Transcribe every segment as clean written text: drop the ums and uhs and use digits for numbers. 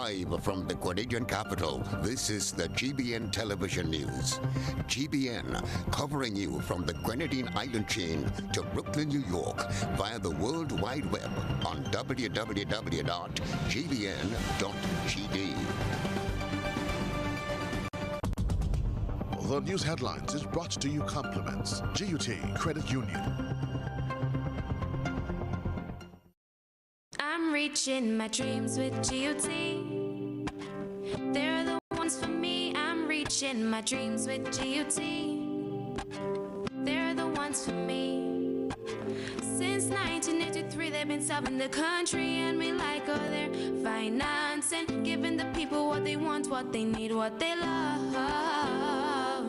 Live from the Grenadian capital, this is the GBN Television News. GBN, covering you from the Grenadine Island chain to Brooklyn, New York, via the World Wide Web on www.gbn.gd. The news headlines is brought to you compliments GUT Credit Union. I'm reaching my dreams with GUT. They're the ones for me. I'm reaching my dreams with GUT. They're the ones for me. Since 1983, they've been serving the country, and we like all their financing, giving the people what they want, what they need, what they love.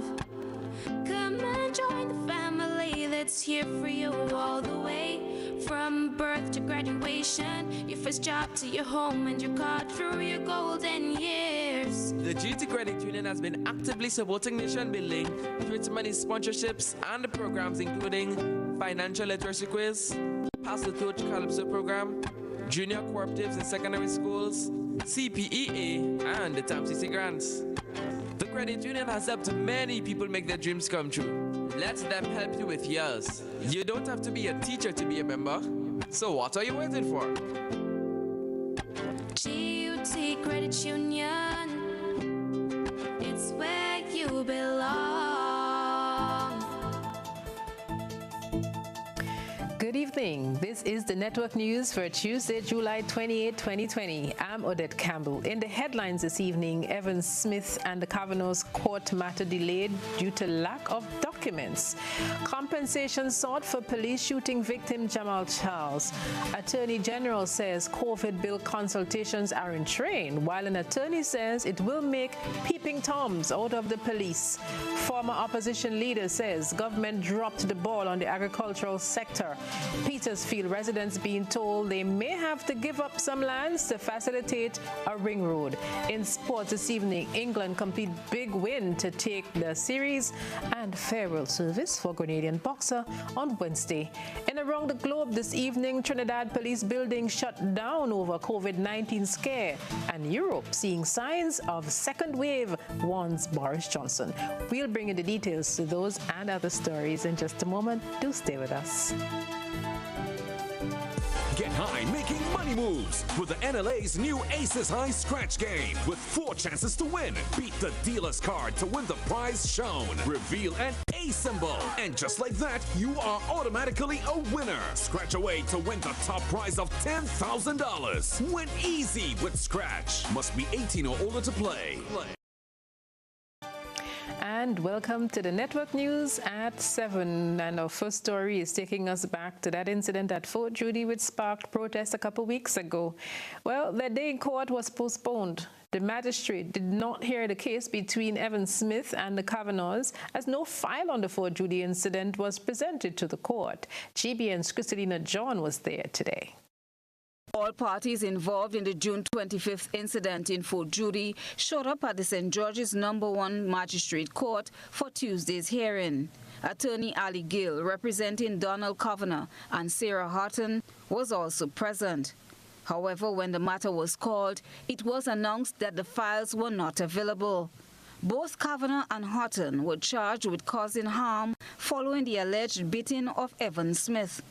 Come and join the family that's here for you all the way. From birth to graduation, your first job to your home and your car through your golden years. The GT Credit Union has been actively supporting nation building through its many sponsorships and the programs including financial literacy quiz, Pass the Torch Calypso program, junior cooperatives in secondary schools, CPEA, and the TAMCC grants. The credit union has helped many people make their dreams come true. Let them help you with yours. You don't have to be a teacher to be a member. So what are you waiting for? GUT Credit Union, it's where you belong. Good evening. This is the Network News for Tuesday, July 28, 2020. I'm Odette Campbell. In the headlines this evening, Evan Smith and the Kavanaugh's court matter delayed due to lack of documents. Compensation sought for police shooting victim Jamal Charles. Attorney General says COVID bill consultations are in train, while an attorney says it will make peeping toms out of the police. Former opposition leader says government dropped the ball on the agricultural sector. Petersfield residents being told they may have to give up some lands to facilitate a ring road. In sports this evening, England complete big win to take the series, and farewell service for Grenadian boxer on Wednesday. And around the globe this evening, Trinidad police buildings shut down over COVID-19 scare, and Europe seeing signs of second wave, warns Boris Johnson. We'll bring you the details to those and other stories in just a moment. Do stay with us. Get high making money moves with the NLA's new Aces High Scratch game with 4 chances to win. Beat the dealer's card to win the prize shown. Reveal an A symbol. And just like that, you are automatically a winner. Scratch away to win the top prize of $10,000. Win easy with Scratch. Must be 18 or older to play. And welcome to the Network News at 7. And our first story is taking us back to that incident at Fort Judy which sparked protests a couple weeks ago. Well, the day in court was postponed. The magistrate did not hear the case between Evan Smith and the Kavanaughs, as no file on the Fort Judy incident was presented to the court. GBN's Christina John was there today. All parties involved in the June 25th incident in Fort Judy showed up at the St. George's No. 1 Magistrate Court for Tuesday's hearing. Attorney Ali Gill, representing Donald Kavanaugh and Sarah Horton, was also present. However, when the matter was called, it was announced that the files were not available. Both Kavanaugh and Horton were charged with causing harm following the alleged beating of Evan Smith.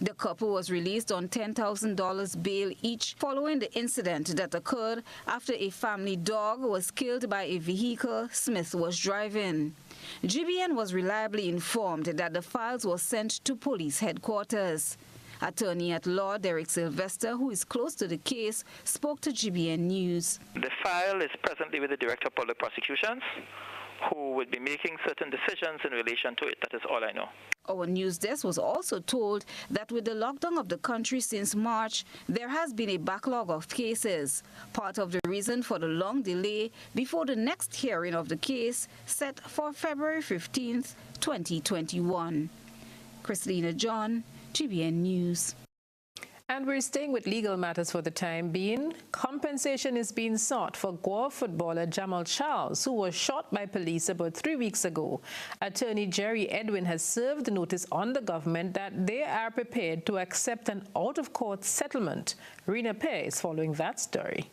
The couple was released on $10,000 bail each following the incident that occurred after a family dog was killed by a vehicle Smith was driving. GBN was reliably informed that the files were sent to police headquarters. Attorney-at-law Derek Sylvester, who is close to the case, spoke to GBN News. The file is presently with the Director of Public Prosecutions, who will be making certain decisions in relation to it. That is all I know. Our news desk was also told that with the lockdown of the country since March, there has been a backlog of cases, part of the reason for the long delay before the next hearing of the case set for February 15th, 2021. Christina John, GBN News. And we're staying with legal matters for the time being. Compensation is being sought for Gore footballer Jamal Charles, who was shot by police about 3 weeks ago. Attorney Jerry Edwin has served a notice on the government that they are prepared to accept an out-of-court settlement. Rena Pear is following that story.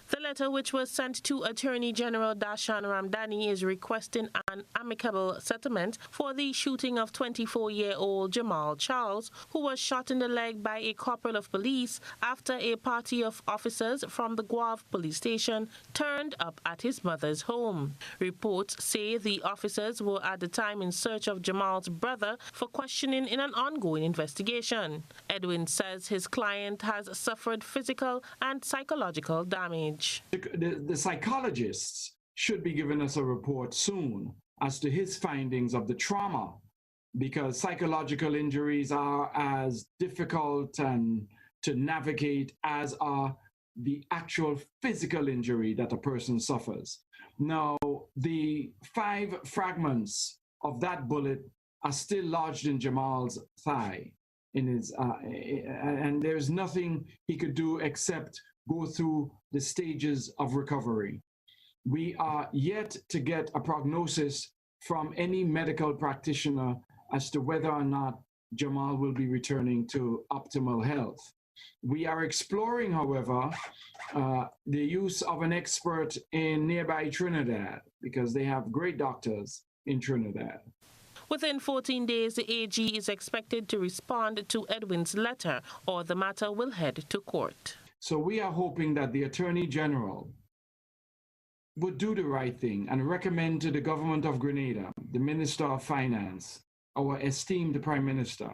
The letter, which was sent to Attorney General Dashan Ramdani, is requesting an amicable settlement for the shooting of 24-year-old Jamal Charles, who was shot in the leg by a corporal of police after a party of officers from the Guav police station turned up at his mother's home. Reports say the officers were at the time in search of Jamal's brother for questioning in an ongoing investigation. Edwin says his client has suffered physical and psychological damage. The psychologists should be giving us a report soon as to his findings of the trauma, because psychological injuries are as difficult and to navigate as are the actual physical injury that a person suffers. Now, the 5 fragments of that bullet are still lodged in Jamal's thigh, in his, and there's nothing he could do except go through the stages of recovery. We are yet to get a prognosis from any medical practitioner as to whether or not Jamal will be returning to optimal health. We are exploring, however, the use of an expert in nearby Trinidad, because they have great doctors in Trinidad. Within 14 days, the AG is expected to respond to Edwin's letter, or the matter will head to court. So we are hoping that the Attorney General would do the right thing and recommend to the government of Grenada, the Minister of Finance, our esteemed Prime Minister,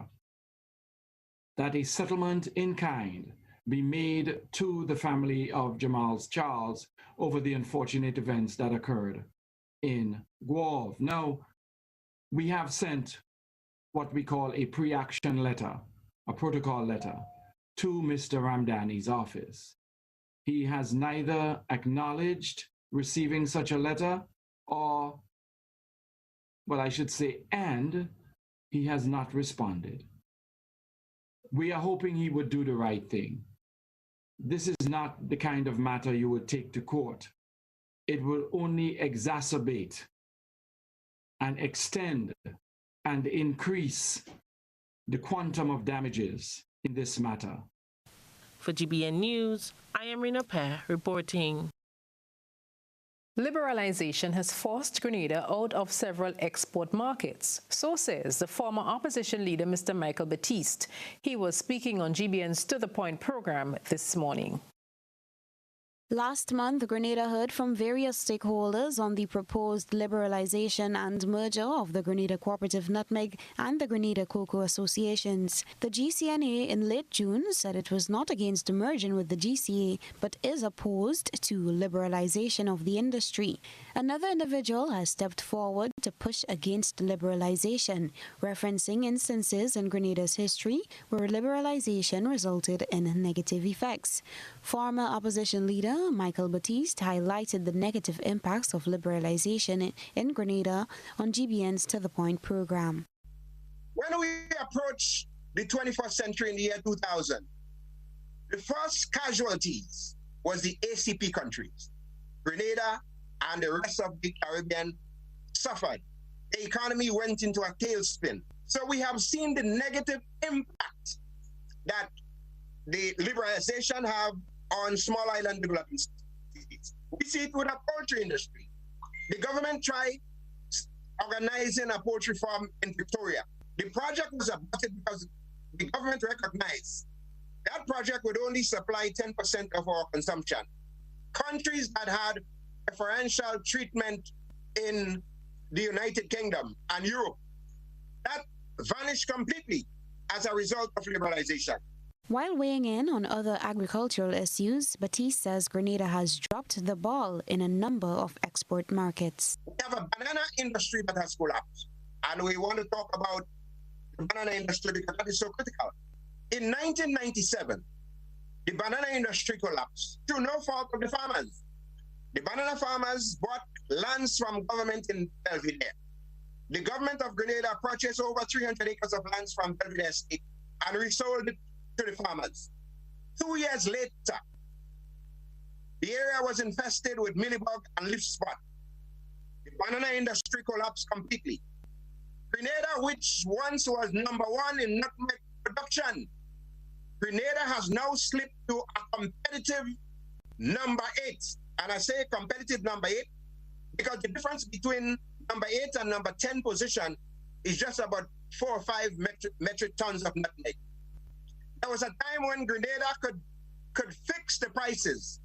that a settlement in kind be made to the family of Jamal Charles over the unfortunate events that occurred in Guav. Now, we have sent what we call a pre-action letter, a protocol letter, to Mr. Ramdani's office. He has neither acknowledged receiving such a letter or, well, I should say, and he has not responded. We are hoping he would do the right thing. This is not the kind of matter you would take to court. It will only exacerbate and extend and increase the quantum of damages in this matter. For GBN News, I am Rina Pear reporting. Liberalization has forced Grenada out of several export markets. So says the former opposition leader, Mr. Michael Batiste. He was speaking on GBN's To The Point program this morning. Last month, Grenada heard from various stakeholders on the proposed liberalization and merger of the Grenada Cooperative Nutmeg and the Grenada Cocoa Associations. The GCNA in late June said it was not against merging with the GCA, but is opposed to liberalization of the industry. Another individual has stepped forward to push against liberalization, referencing instances in Grenada's history where liberalization resulted in negative effects. Former opposition leader Michael Batiste highlighted the negative impacts of liberalization in Grenada on GBN's To The Point program. When we approach the 21st century in the year 2000, the first casualties was the ACP countries. Grenada and the rest of the Caribbean suffered. The economy went into a tailspin. So we have seen the negative impact that the liberalization have on small island developing cities. We see it with the poultry industry. The government tried organizing a poultry farm in Victoria. The project was aborted because the government recognized that project would only supply 10% of our consumption. Countries that had preferential treatment in the United Kingdom and Europe, that vanished completely as a result of liberalization. While weighing in on other agricultural issues, Batiste says Grenada has dropped the ball in a number of export markets. We have a banana industry that has collapsed, and we want to talk about the banana industry because that is so critical. In 1997, the banana industry collapsed through no fault of the farmers. The banana farmers bought lands from government in Belvedere. The government of Grenada purchased over 300 acres of lands from Belvedere State and resold it to the farmers. 2 years later, the area was infested with mealybug and leaf spot. The banana industry collapsed completely. Grenada, which once was #1 in nutmeg production, Grenada has now slipped to a competitive number 8. And I say competitive number 8 because the difference between number 8 and number 10 position is just about 4 or 5 metric tons of nutmeg. There was a time when Grenada could fix the prices.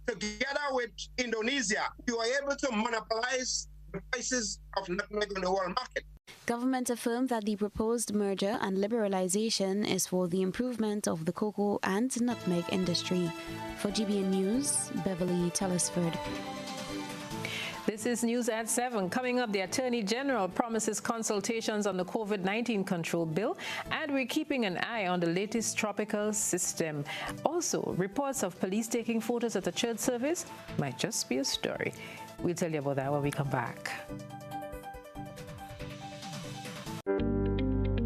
Together with Indonesia, we were able to monopolize the prices of nutmeg on the world market. Government affirmed that the proposed merger and liberalization is for the improvement of the cocoa and nutmeg industry. For GBN News, Beverly Telesford. This is News at 7. Coming up, the Attorney General promises consultations on the COVID-19 control bill, and we're keeping an eye on the latest tropical system. Also, reports of police taking photos at a church service might just be a story. We'll tell you about that when we come back.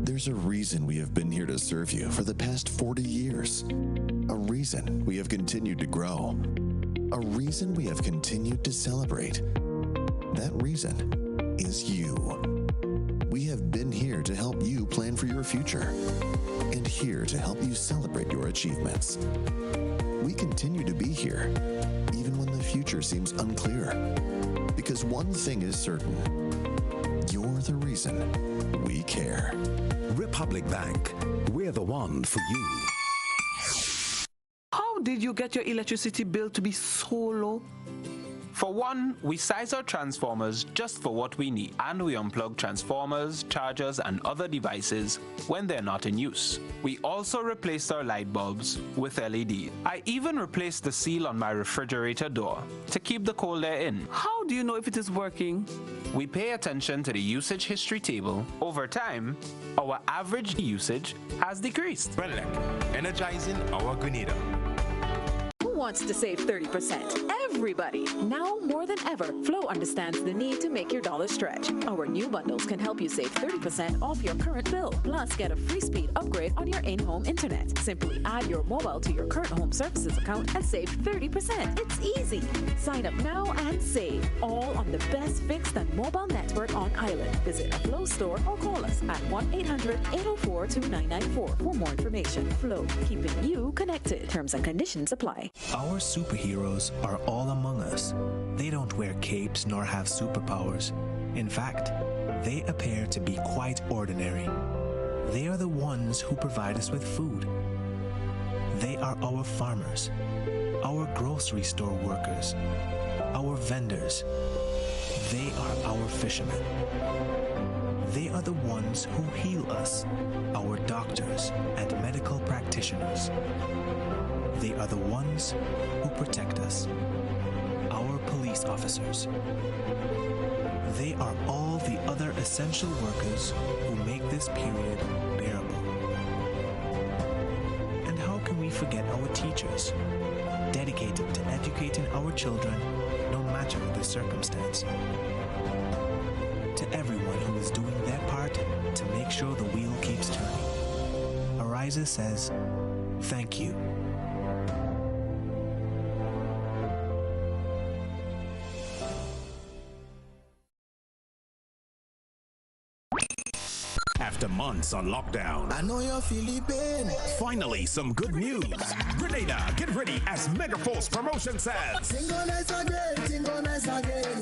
There's a reason we have been here to serve you for the past 40 years. A reason we have continued to grow. A reason we have continued to celebrate. That reason is you. We have been here to help you plan for your future and here to help you celebrate your achievements. We continue to be here, even when the future seems unclear. Because one thing is certain, you're the reason we care. Republic Bank, we're the one for you. How did you get your electricity bill to be so low? For one, we size our transformers just for what we need, and we unplug transformers, chargers, and other devices when they're not in use. We also replaced our light bulbs with LED. I even replaced the seal on my refrigerator door to keep the cold air in. How do you know if it is working? We pay attention to the usage history table. Over time, our average usage has decreased. Renelec, energizing our Grenada. Who wants to save 30%? Everybody. Now more than ever, Flow understands the need to make your dollar stretch. Our new bundles can help you save 30% off your current bill. Plus, get a free speed upgrade on your in-home internet. Simply add your mobile to your current home services account and save 30%. It's easy. Sign up now and save. All on the best fixed and mobile network on island. Visit a Flow store or call us at 1-800-804-2994 for more information. Flow, keeping you connected. Terms and conditions apply. Our superheroes are all among us. They don't wear capes nor have superpowers. In fact, they appear to be quite ordinary. They are the ones who provide us with food. They are our farmers, our grocery store workers, our vendors. They are our fishermen. They are the ones who heal us, our doctors and medical practitioners. They are the ones who protect us, our police officers. They are all the other essential workers who make this period bearable. And how can we forget our teachers, dedicated to educating our children no matter the circumstance? To everyone who is doing their part to make sure the wheel keeps turning, Ariza says, thank you. After months on lockdown, I know you're feeling pain. Finally, some good news. Grenada, get ready as Megaforce Promotion says.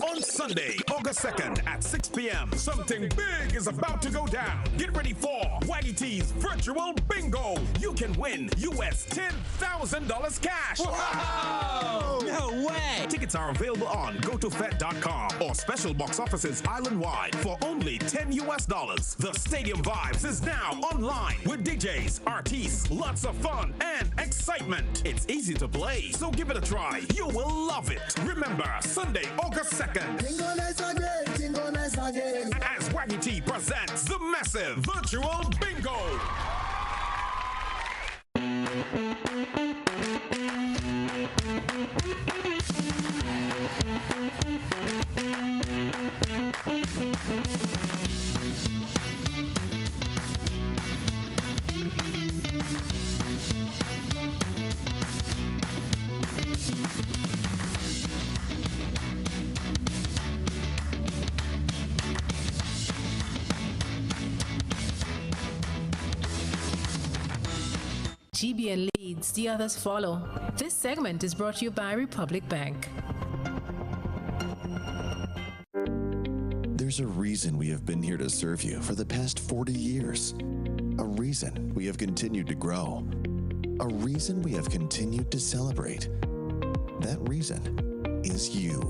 On Sunday, August 2nd at 6 p.m., something big is about to go down. Get ready for YDT's virtual bingo. You can win US $10,000 cash. Wow! No way! Tickets are available on gotofed.com or special box offices island-wide for only $10 US. The Stadium Vibes is now online with DJs, artists, lots of fun and excitement. It's easy to play, so give it a try. You will love it. Remember, Sunday, August 2nd. As YT presents the massive virtual bingo. GBN leads, the others follow. This segment is brought to you by Republic Bank. There's a reason we have been here to serve you for the past 40 years. A reason we have continued to grow. A reason we have continued to celebrate. That reason is you.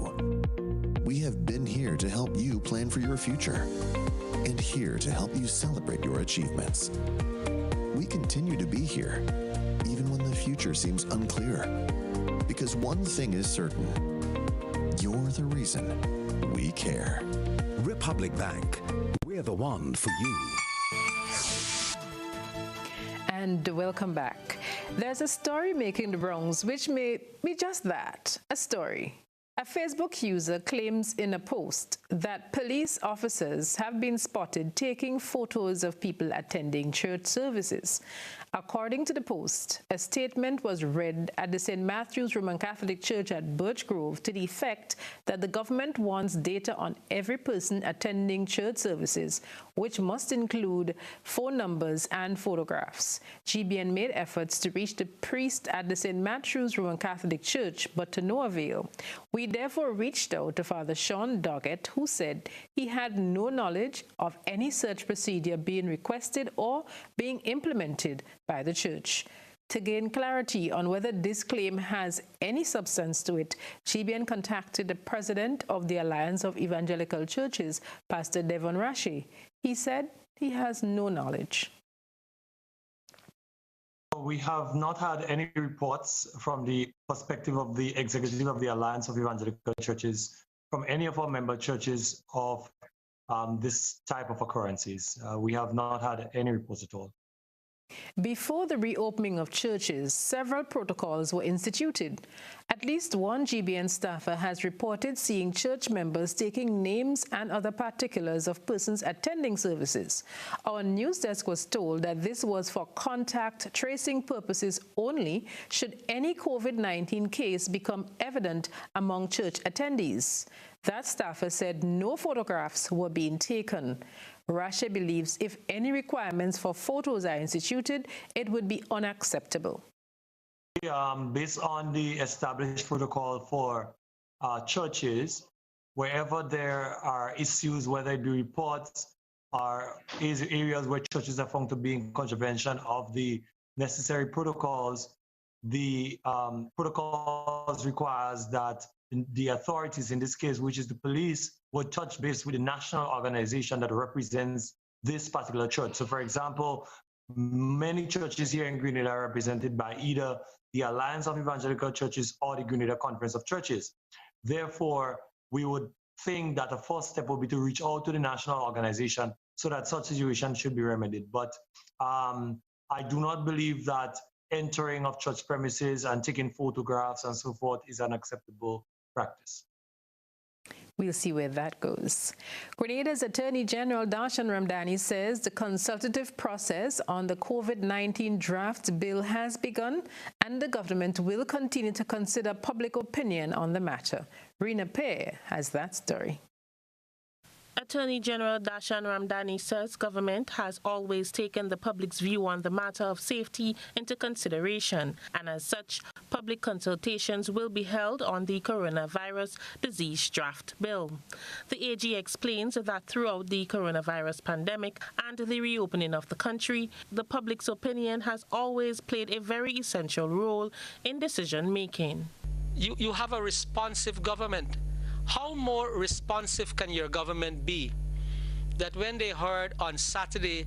We have been here to help you plan for your future and here to help you celebrate your achievements. We continue to be here, even when the future seems unclear. Because one thing is certain, you're the reason we care. Republic Bank, we're the one for you. And welcome back. There's a story making the rounds which may be just that, a story. A Facebook user claims in a post that police officers have been spotted taking photos of people attending church services. According to the post, a statement was read at the St. Matthew's Roman Catholic Church at Birch Grove to the effect that the government wants data on every person attending church services, which must include phone numbers and photographs. GBN made efforts to reach the priest at the St. Matthew's Roman Catholic Church, but to no avail. We therefore reached out to Father Sean Doggett, who said he had no knowledge of any such procedure being requested or being implemented by the church. To gain clarity on whether this claim has any substance to it, GBN contacted the president of the Alliance of Evangelical Churches, Pastor Devon Rashi. He said he has no knowledge. We have not had any reports from the perspective of the executive of the Alliance of Evangelical Churches from any of our member churches of this type of occurrences. We have not had any reports at all. Before the reopening of churches, several protocols were instituted. At least one GBN staffer has reported seeing church members taking names and other particulars of persons attending services. Our news desk was told that this was for contact tracing purposes only should any COVID-19 case become evident among church attendees. That staffer said no photographs were being taken. Rashe believes if any requirements for photos are instituted, it would be unacceptable. Based on the established protocol for churches, wherever there are issues, whether it be reports or areas where churches are found to be in contravention of the necessary protocols, the protocols requires that the authorities, in this case, which is the police, would touch base with the national organization that represents this particular church. So, for example, many churches here in Grenada are represented by either the Alliance of Evangelical Churches or the Grenada Conference of Churches. Therefore, we would think that the first step would be to reach out to the national organization so that such situations should be remedied. But I do not believe that entering of church premises and taking photographs and so forth is an acceptable practice. We'll see where that goes. Grenada's Attorney General Darshan Ramdani says the consultative process on the COVID-19 draft bill has begun and the government will continue to consider public opinion on the matter. Rina Pei has that story. Attorney General Darshan Ramdani says government has always taken the public's view on the matter of safety into consideration, and as such, public consultations will be held on the coronavirus disease draft bill. The AG explains that throughout the coronavirus pandemic and the reopening of the country, the public's opinion has always played a very essential role in decision-making. You have a responsive government. How more responsive can your government be that when they heard on Saturday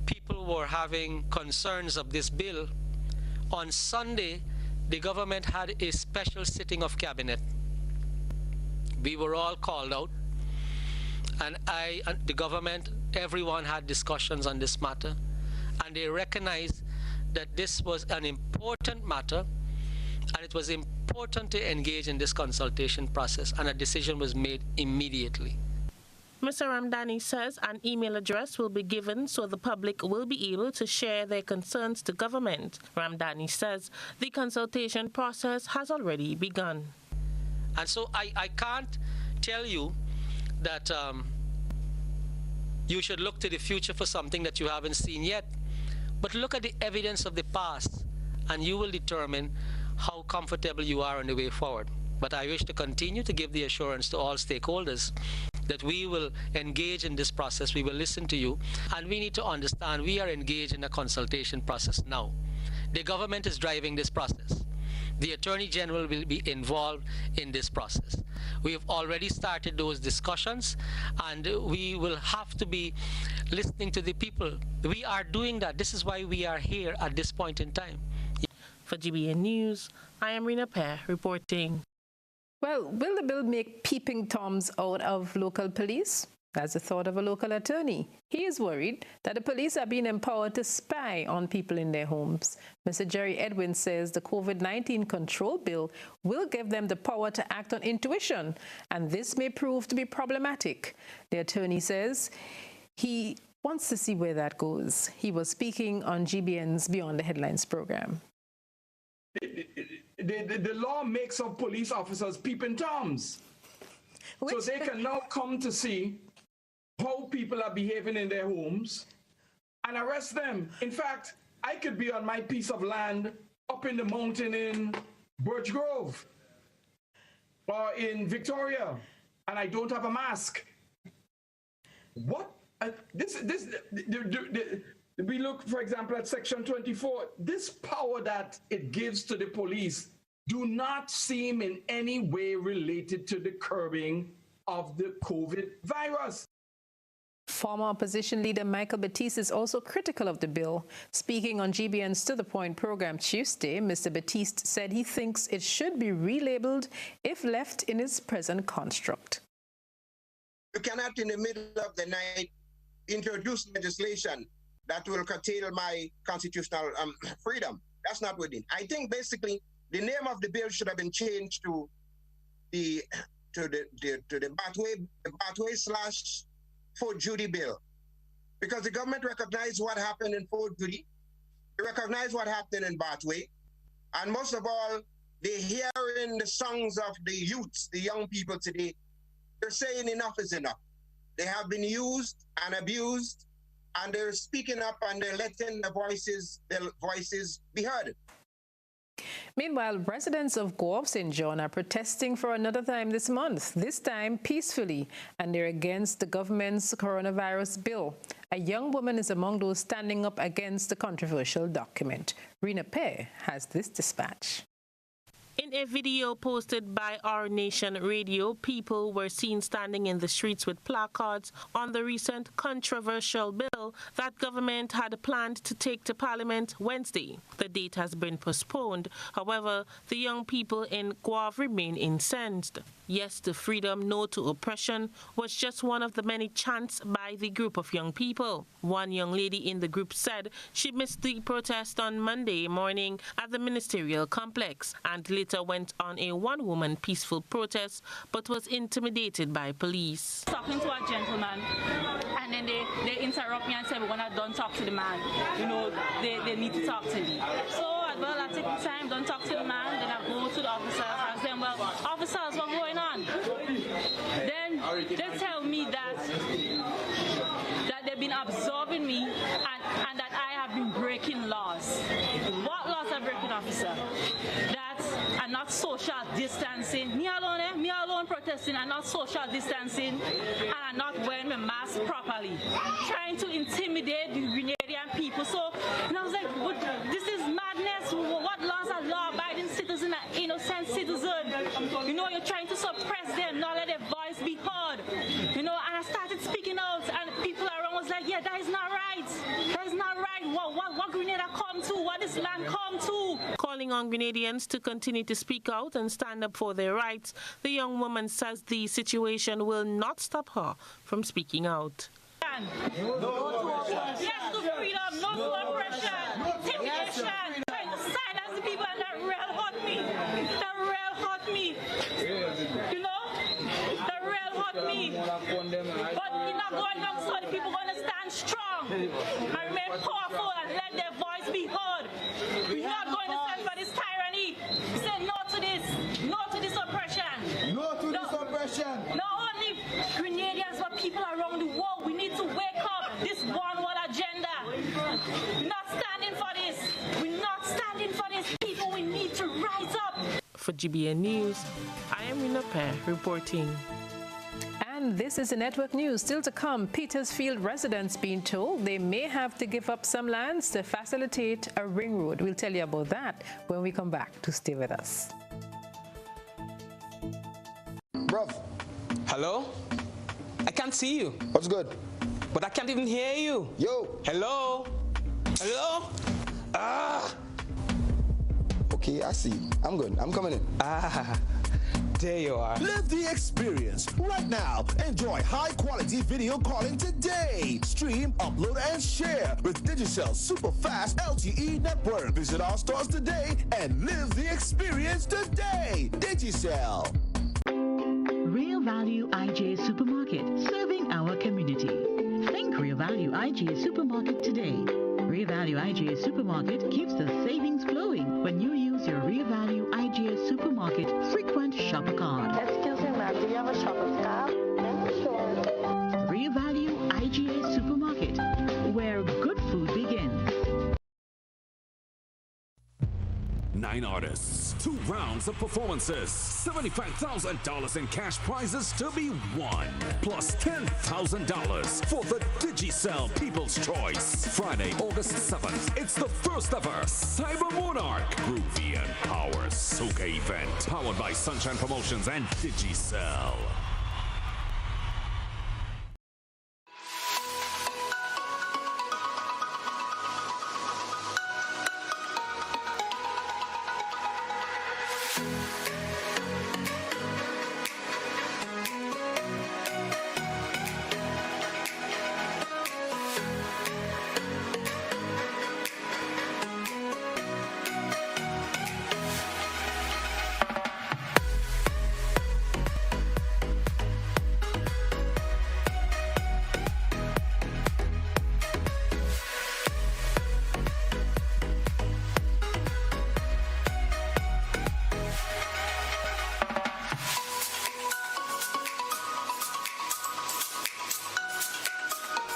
people were having concerns of this bill, on Sunday the government had a special sitting of cabinet. We were all called out, and the government, everyone had discussions on this matter, and they recognized that this was an important matter and it was important to engage in this consultation process, and a decision was made immediately. Mr. Ramdani says an email address will be given so the public will be able to share their concerns to government. Ramdani says the consultation process has already begun. And so I can't tell you that you should look to the future for something that you haven't seen yet, but look at the evidence of the past and you will determine how comfortable you are on the way forward. But I wish to continue to give the assurance to all stakeholders that we will engage in this process, we will listen to you, and we need to understand we are engaged in a consultation process now. The government is driving this process. The Attorney General will be involved in this process. We have already started those discussions, and we will have to be listening to the people. We are doing that. This is why we are here at this point in time. For GBN News, I am Rina Pear reporting. Well, will the bill make peeping Toms out of local police? That's the thought of a local attorney. He is worried that the police are being empowered to spy on people in their homes. Mr. Jerry Edwin says the COVID-19 control bill will give them the power to act on intuition, and this may prove to be problematic. The attorney says he wants to see where that goes. He was speaking on GBN's Beyond the Headlines program. The law makes of police officers peeping Toms. So they can now come to see how people are behaving in their homes and arrest them. In fact, I could be on my piece of land up in the mountain in Birch Grove or in Victoria, and I don't have a mask. What? We look, for example, at Section 24. This power that it gives to the police do not seem in any way related to the curbing of the COVID virus. Former opposition leader Michael Batiste is also critical of the bill. Speaking on GBN's To The Point program Tuesday, Mr. Batiste said he thinks it should be relabeled if left in its present construct. You cannot, in the middle of the night, introduce legislation that will curtail my constitutional freedom. That's not within. I think basically the name of the bill should have been changed to the Bathway/Fort Judy bill, because the government recognized what happened in Fort Judy, they recognize what happened in Bathway, and most of all, they're hearing the songs of the youths, the young people today. They're saying enough is enough. They have been used and abused, and they're speaking up and they're letting their voices be heard. Meanwhile, residents of Go St. John are protesting for another time this month, this time peacefully, and they're against the government's coronavirus bill. A young woman is among those standing up against the controversial document. Rina Pear has this dispatch. In a video posted by Our Nation Radio, people were seen standing in the streets with placards on the recent controversial bill that government had planned to take to Parliament Wednesday. The date has been postponed. However, the young people in Guave remain incensed. Yes to freedom, no to oppression was just one of the many chants by the group of young people. One young lady in the group said she missed the protest on Monday morning at the ministerial complex and later went on a one-woman peaceful protest but was intimidated by police. Talking to a gentleman, and then they interrupt me and say, "We're not done talk to the man. You know, they need to talk to me." So, well, I take the time, don't talk to the man, then I go to the officers, ask them, "Well, officers, what's going on?" Then they tell me that they've been observing me and that I have been breaking laws. What laws are breaking, officer? That I'm not social distancing. Me alone protesting and not social distancing, and I'm not wearing my mask properly. Trying to intimidate the Grenadian people. So, and I was like, this is madness. What laws are law-abiding citizen and innocent citizen? You know, you're trying to suppress them, not let their voice be heard. You know, and I started speaking out, and people around was like, yeah, that is not right. That is not right. What Grenada come to? What this land come to? Calling on Grenadians to continue to speak out and stand up for their rights, the young woman says the situation will not stop her from speaking out. Yes to freedom, no to oppression, intimidation, trying to silence the people, and that real hurt me. That real hurt me. You know? That real hurt me. But you're not going down, so the people going to stand strong and remain powerful and let their voice be heard. We're not going to stand for this tyranny. We say no to this. No to this oppression. No to this oppression. Not only Grenadians, but people around the world. We need to wake up. This one world agenda. We're not standing for this. We're not standing for this. GBN News, I am Rina Pear reporting. And this is the network news. Still to come, Petersfield residents being told they may have to give up some lands to facilitate a ring road. We'll tell you about that when we come back. To stay with us. Bruv. Hello? I can't see you. What's good? But I can't even hear you. Yo. Hello? Hello? Ah. Okay, I see. I'm good. I'm coming in. Ah. There you are. Live the experience right now. Enjoy high-quality video calling today. Stream, upload, and share with Digicel super fast LTE network. Visit our stores today and live the experience today. Digicel. Real Value IGA Supermarket, serving our community. Think Real Value IGA Supermarket today. Real Value IGA Supermarket keeps the savings flowing when you use your Real Value IGA Supermarket frequent shopper card. Excuse me, ma'am, do you have a shopper card? Sure. Real Value IGA Supermarket, where good food begins. 9 artists, 2 rounds of performances, $75,000 in cash prizes to be won, plus $10,000 for the Digicel People's Choice. Friday, August 7th, it's the first ever Cyber Monarch Groovy and Power Soca event, powered by Sunshine Promotions and Digicel.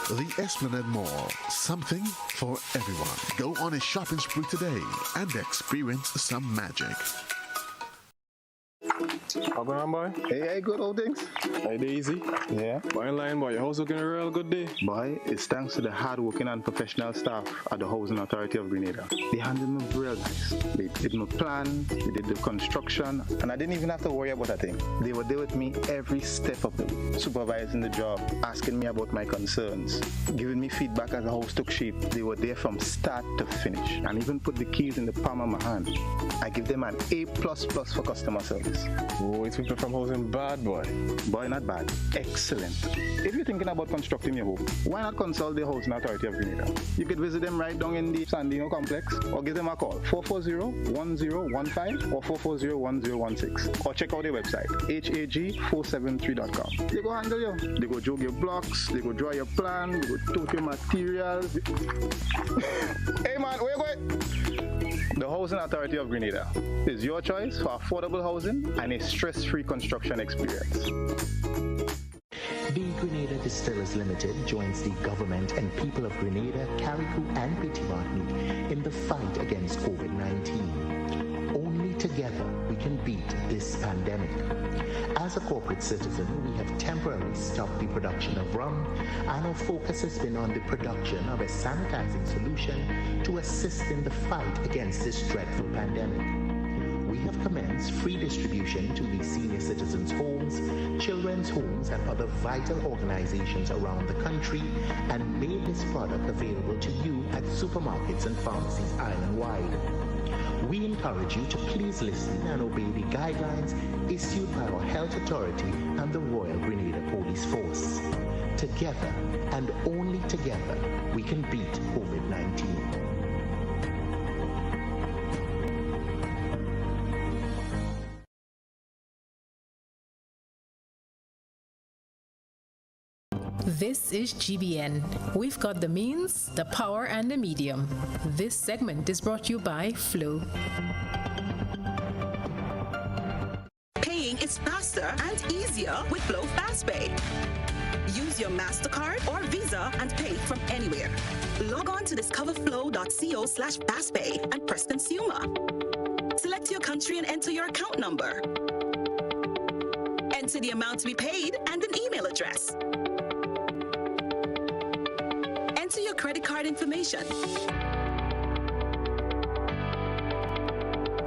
The Esplanade Mall, something for everyone. Go on a shopping spree today and experience some magic. How going on, boy? Hey, good old things. Hey, Daisy. Yeah. Boy, in line, boy. Your house looking a real good day. Boy, it's thanks to the hard-working and professional staff at the Housing Authority of Grenada. They handled me real nice. They did my plan, they did the construction, and I didn't even have to worry about a thing. They were there with me every step of the way, supervising the job, asking me about my concerns, giving me feedback as the house took shape. They were there from start to finish, and even put the keys in the palm of my hand. I give them an A++ for customer service. Oh, it's people from housing bad, boy. Boy, not bad. Excellent. If you're thinking about constructing your home, why not consult the Housing Authority of Grenada? You could visit them right down in the Sandino complex, or give them a call, 440-1015 or 440-1016. Or check out their website, hag473.com. They go handle you. They go jog your blocks, they go draw your plan, they go tote your materials. Hey man, where you going? The Housing Authority of Grenada is your choice for affordable housing and a stress-free construction experience. The Grenada Distillers Limited joins the government and people of Grenada, Carriacou and Petit Martinique in the fight against COVID-19. Only together we can beat this pandemic. As a corporate citizen, we have temporarily stopped the production of rum, and our focus has been on the production of a sanitizing solution to assist in the fight against this dreadful pandemic. We have commenced free distribution to the senior citizens' homes, children's homes, and other vital organizations around the country, and made this product available to you at supermarkets and pharmacies island-wide. We encourage you to please listen and obey the guidelines issued by our health authority and the Royal Grenada Police Force. Together, and only together, we can beat COVID-19. This is GBN. We've got the means, the power, and the medium. This segment is brought to you by Flow. Paying is faster and easier with Flow FastPay. Use your MasterCard or Visa and pay from anywhere. Log on to discoverflow.co/fastpay and press consumer. Select select your country and enter your account number. Enter the amount to be paid and an email address. Enter your credit card information.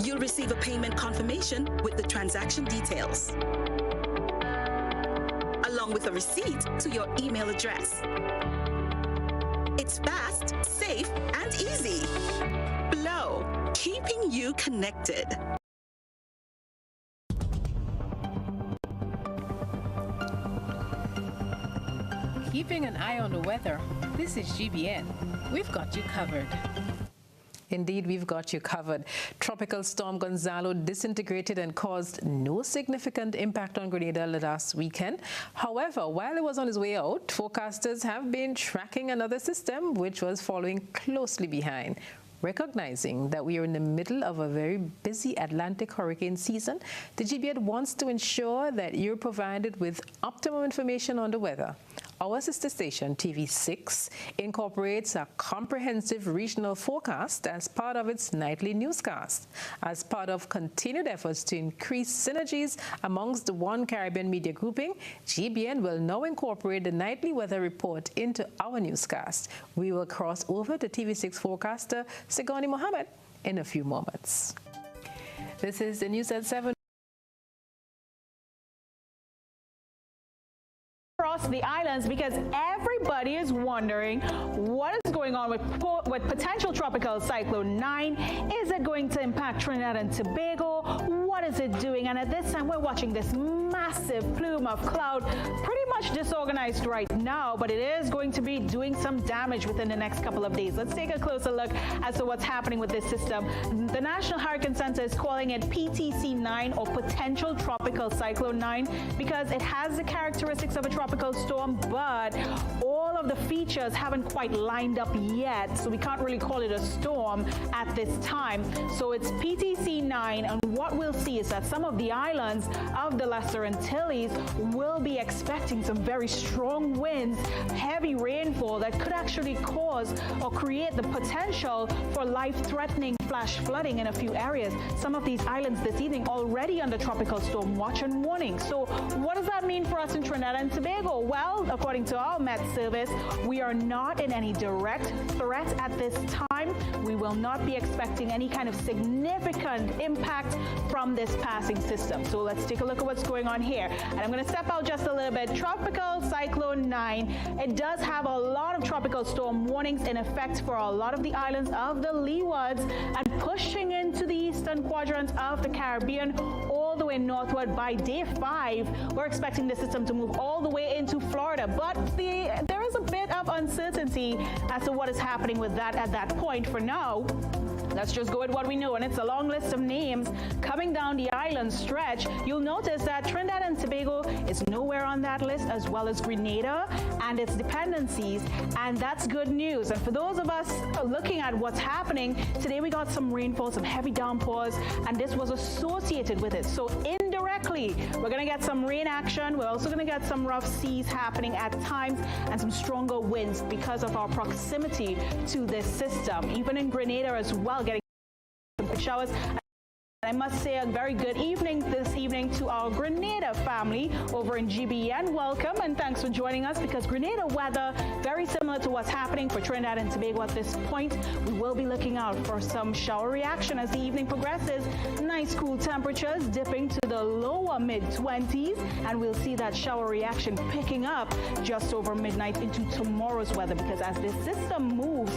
You'll receive a payment confirmation with the transaction details, along with a receipt to your email address. It's fast, safe, and easy. Flow, keeping you connected. Keeping an eye on the weather, this is GBN. We've got you covered. Indeed, we've got you covered. Tropical Storm Gonzalo disintegrated and caused no significant impact on Grenada last weekend. However, while it was on its way out, forecasters have been tracking another system which was following closely behind. Recognizing that we are in the middle of a very busy Atlantic hurricane season, the GBN wants to ensure that you're provided with optimum information on the weather. Our sister station, TV6, incorporates a comprehensive regional forecast as part of its nightly newscast. As part of continued efforts to increase synergies amongst the One Caribbean media grouping, GBN will now incorporate the nightly weather report into our newscast. We will cross over to TV6 forecaster Sigani Mohammed in a few moments. This is the news at 7. Across the islands, because everybody is wondering what is going on with potential tropical cyclone 9. Is it going to impact Trinidad and Tobago? What is it doing? And at this time, we're watching this massive plume of cloud, pretty much disorganized right now, but it is going to be doing some damage within the next couple of days. Let's take a closer look as to what's happening with this system. The National Hurricane Center is calling it PTC 9, or potential tropical cyclone 9, because it has the characteristics of a tropical storm, but all of the features haven't quite lined up yet, so we can't really call it a storm at this time. So it's PTC 9, and what we'll see is that some of the islands of the Lesser Antilles will be expecting some very strong winds, heavy rainfall that could actually cause or create the potential for life-threatening flash flooding in a few areas. Some of these islands this evening already under tropical storm watch and warning. So what does that mean for us in Trinidad and Tobago? Well, according to our Met Service, we are not in any direct threat at this time. We will not be expecting any kind of significant impact from this passing system. So let's take a look at what's going on here. And I'm going to step out just a little bit. Tropical Cyclone 9, it does have a lot of tropical storm warnings in effect for a lot of the islands of the Leewards, and pushing into the eastern quadrant of the Caribbean all the way northward. By day 5, we're expecting the system to move all the way into Florida, but there is a bit of uncertainty as to what is happening with that at that point. For now, let's just go with what we know, and it's a long list of names coming down the island stretch. You'll notice that Trinidad and Tobago is nowhere on that list, as well as Grenada and its dependencies, and that's good news. And for those of us looking at what's happening, today we got some rainfall, some heavy downpours, and this was associated with it. So indirectly, we're going to get some rain action. We're also going to get some rough seas happening at times, and some stronger winds because of our proximity to this system. Even in Grenada as well, getting some showers. I must say a very good evening this evening to our Grenada family over in GBN. Welcome and thanks for joining us, because Grenada weather very similar to what's happening for Trinidad and Tobago at this point. We will be looking out for some shower reaction as the evening progresses. Nice cool temperatures dipping to the lower mid-20s, and we'll see that shower reaction picking up just over midnight into tomorrow's weather, because as this system moves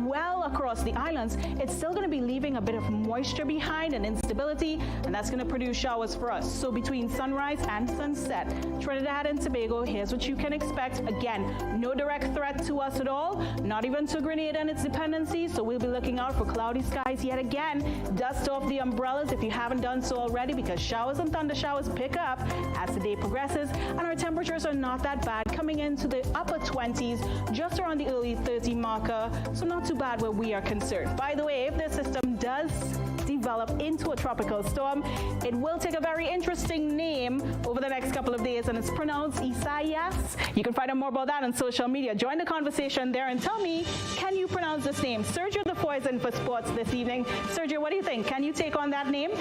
well across the islands, it's still going to be leaving a bit of moisture behind and instability, and that's going to produce showers for us. So between sunrise and sunset, Trinidad and Tobago, here's what you can expect. Again, no direct threat to us at all, not even to Grenada and its dependencies, so we'll be looking out for cloudy skies yet again. Dust off the umbrellas if you haven't done so already, because showers and thunder showers pick up as the day progresses, and our temperatures are not that bad, coming into the upper 20s, just around the early 30 marker, so not too bad where we are concerned. By the way, if the system does develop develop into a tropical storm. It will take a very interesting name over the next couple of days, and it's pronounced Isaias. You can find out more about that on social media. Join the conversation there and tell me, can you pronounce this name? Sergio the Four is in for sports this evening. Sergio, what do you think? Can you take on that name?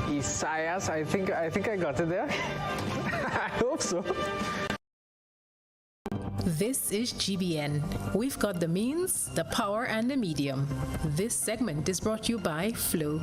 Isaias, I think I got it there. I hope so. This is GBN. We've got the means, the power, and the medium. This segment is brought to you by Flow.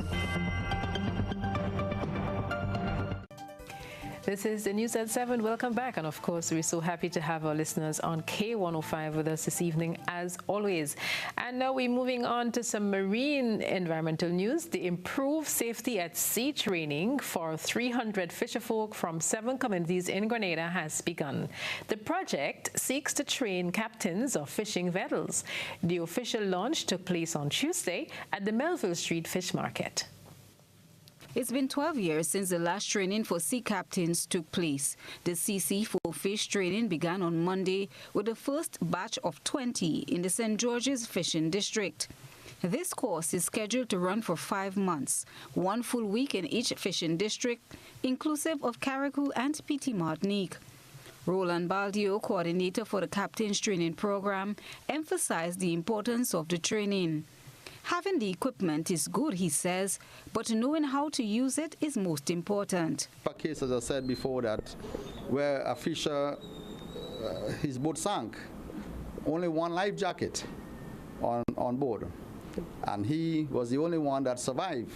This is the News at 7. Welcome back. And of course, we're so happy to have our listeners on K105 with us this evening, as always. And now we're moving on to some marine environmental news. The improved safety at sea training for 300 fisherfolk from 7 communities in Grenada has begun. The project seeks to train captains of fishing vessels. The official launch took place on Tuesday at the Melville Street Fish Market. It's been 12 years since the last training for sea captains took place. The CC4 fish training began on Monday with the first batch of 20 in the St. George's Fishing District. This course is scheduled to run for 5 months, 1 full week in each fishing district, inclusive of Carriacou and Petit Martinique. Roland Baldio, coordinator for the captains training program, emphasized the importance of the training. Having the equipment is good, he says, but knowing how to use it is most important. A case, as I said before, that where a fisher, his boat sank, only 1 life jacket on board, and he was the only one that survived.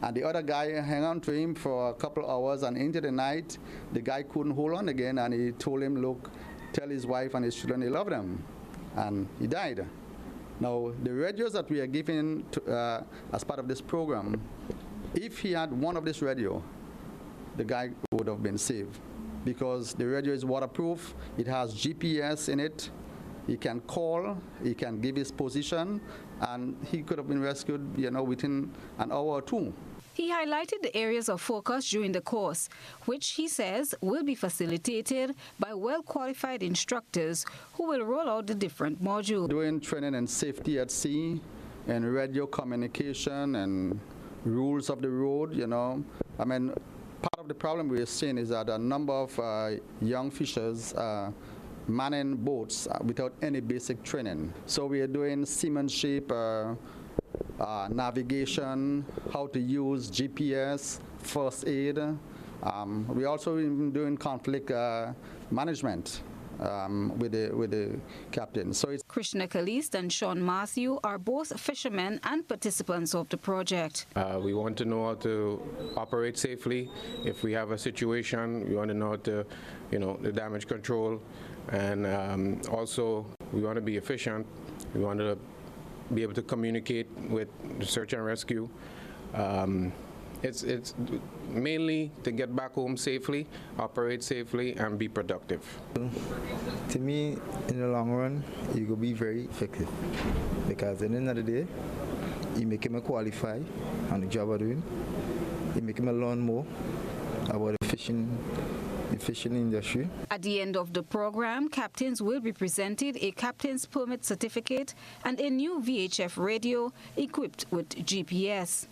And the other guy hung on to him for a couple of hours, and into the night, the guy couldn't hold on again, and he told him, look, tell his wife and his children he loved them, and he died. Now, the radios that we are giving to, as part of this program, if he had one of this radio, the guy would have been saved, because the radio is waterproof, it has GPS in it, he can call, he can give his position, and he could have been rescued, within an hour or 2. He highlighted the areas of focus during the course, which he says will be facilitated by well-qualified instructors who will roll out the different modules. Doing training in safety at sea and radio communication and rules of the road, I mean, part of the problem we're seeing is that a number of young fishers manning boats without any basic training. So we are doing seamanship, navigation, how to use GPS, first aid. We're also doing conflict management with the captain. So it's Krishna Kalist and Sean Matthew are both fishermen and participants of the project. We want to know how to operate safely. If we have a situation, we want to know how to, the damage control, and also we want to be efficient. We want to be able to communicate with the search and rescue. It's mainly to get back home safely, operate safely, and be productive. To me, in the long run, you will be very effective, because at the end of the day, you make him qualify on the job of doing. You make him learn more about the fishing industry. At the end of the program, captains will be presented a captain's permit certificate and a new VHF radio equipped with GPS.